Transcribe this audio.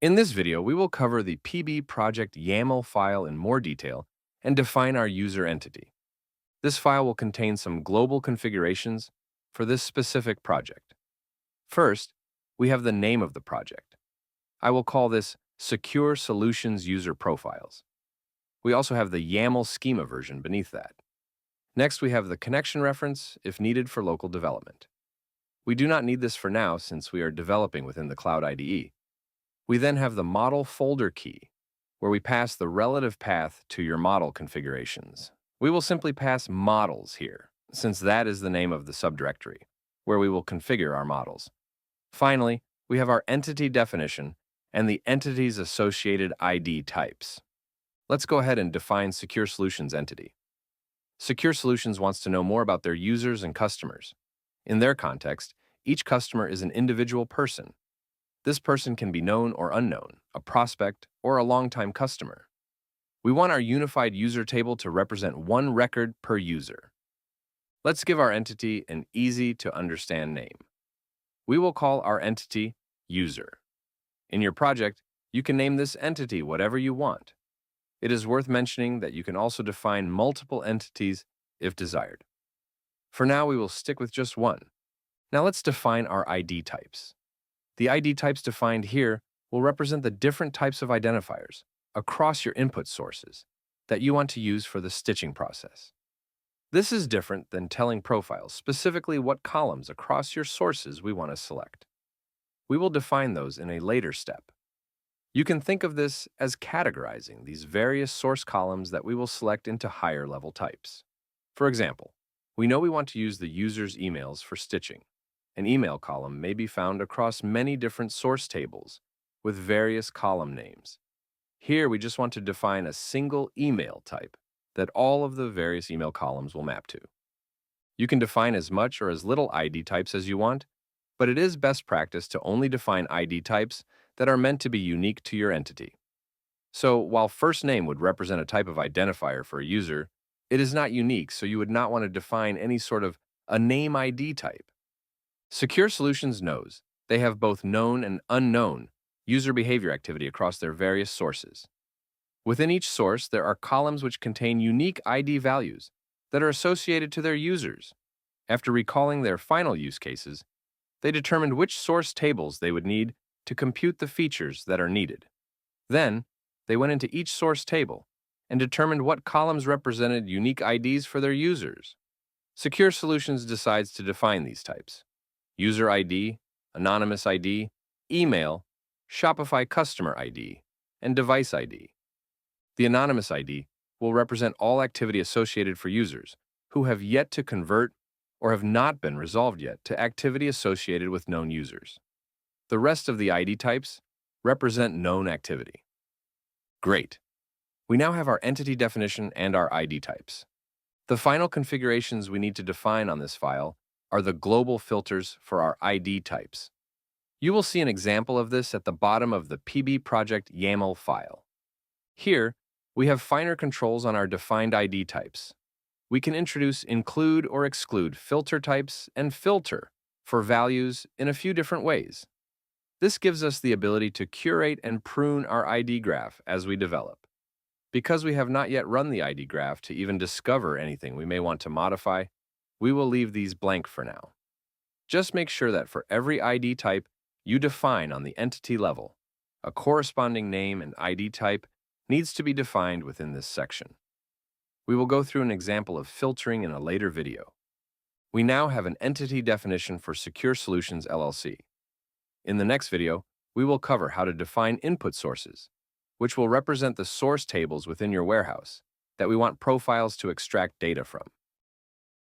In this video, we will cover the PB project YAML file in more detail and define our user entity. This file will contain some global configurations for this specific project. First, we have the name of the project. I will call this Secure Solutions User Profiles. We also have the YAML schema version beneath that. Next, we have the connection reference if needed for local development. We do not need this for now since we are developing within the Cloud IDE. We then have the model folder key, where we pass the relative path to your model configurations. We will simply pass models here, since that is the name of the subdirectory, where we will configure our models. Finally, we have our entity definition and the entity's associated ID types. Let's go ahead and define Secure Solutions entity. Secure Solutions wants to know more about their users and customers. In their context, each customer is an individual person. This person can be known or unknown, a prospect, or a longtime customer. We want our unified user table to represent one record per user. Let's give our entity an easy-to-understand name. We will call our entity User. In your project, you can name this entity whatever you want. It is worth mentioning that you can also define multiple entities if desired. For now, we will stick with just one. Now let's define our ID types. The ID types defined here will represent the different types of identifiers across your input sources that you want to use for the stitching process. This is different than telling profiles specifically what columns across your sources we want to select. We will define those in a later step. You can think of this as categorizing these various source columns that we will select into higher level types. For example, we know we want to use the user's emails for stitching. An email column may be found across many different source tables with various column names. Here, we just want to define a single email type that all of the various email columns will map to. You can define as much or as little ID types as you want, but it is best practice to only define ID types that are meant to be unique to your entity. So, while first name would represent a type of identifier for a user, it is not unique, so you would not want to define any sort of a name ID type. Secure Solutions knows they have both known and unknown user behavior activity across their various sources. Within each source, there are columns which contain unique ID values that are associated to their users. After recalling their final use cases, they determined which source tables they would need to compute the features that are needed. Then, they went into each source table and determined what columns represented unique IDs for their users. Secure Solutions decides to define these types: User ID, Anonymous ID, Email, Shopify Customer ID, and Device ID. The Anonymous ID will represent all activity associated for users who have yet to convert or have not been resolved yet to activity associated with known users. The rest of the ID types represent known activity. Great. We now have our entity definition and our ID types. The final configurations we need to define on this file are the global filters for our ID types. You will see an example of this at the bottom of the PB project YAML file. Here, we have finer controls on our defined ID types. We can introduce include or exclude filter types and filter for values in a few different ways. This gives us the ability to curate and prune our ID graph as we develop. Because we have not yet run the ID graph to even discover anything we may want to modify, we will leave these blank for now. Just make sure that for every ID type you define on the entity level, a corresponding name and ID type needs to be defined within this section. We will go through an example of filtering in a later video. We now have an entity definition for Secure Solutions LLC. In the next video, we will cover how to define input sources, which will represent the source tables within your warehouse that we want profiles to extract data from.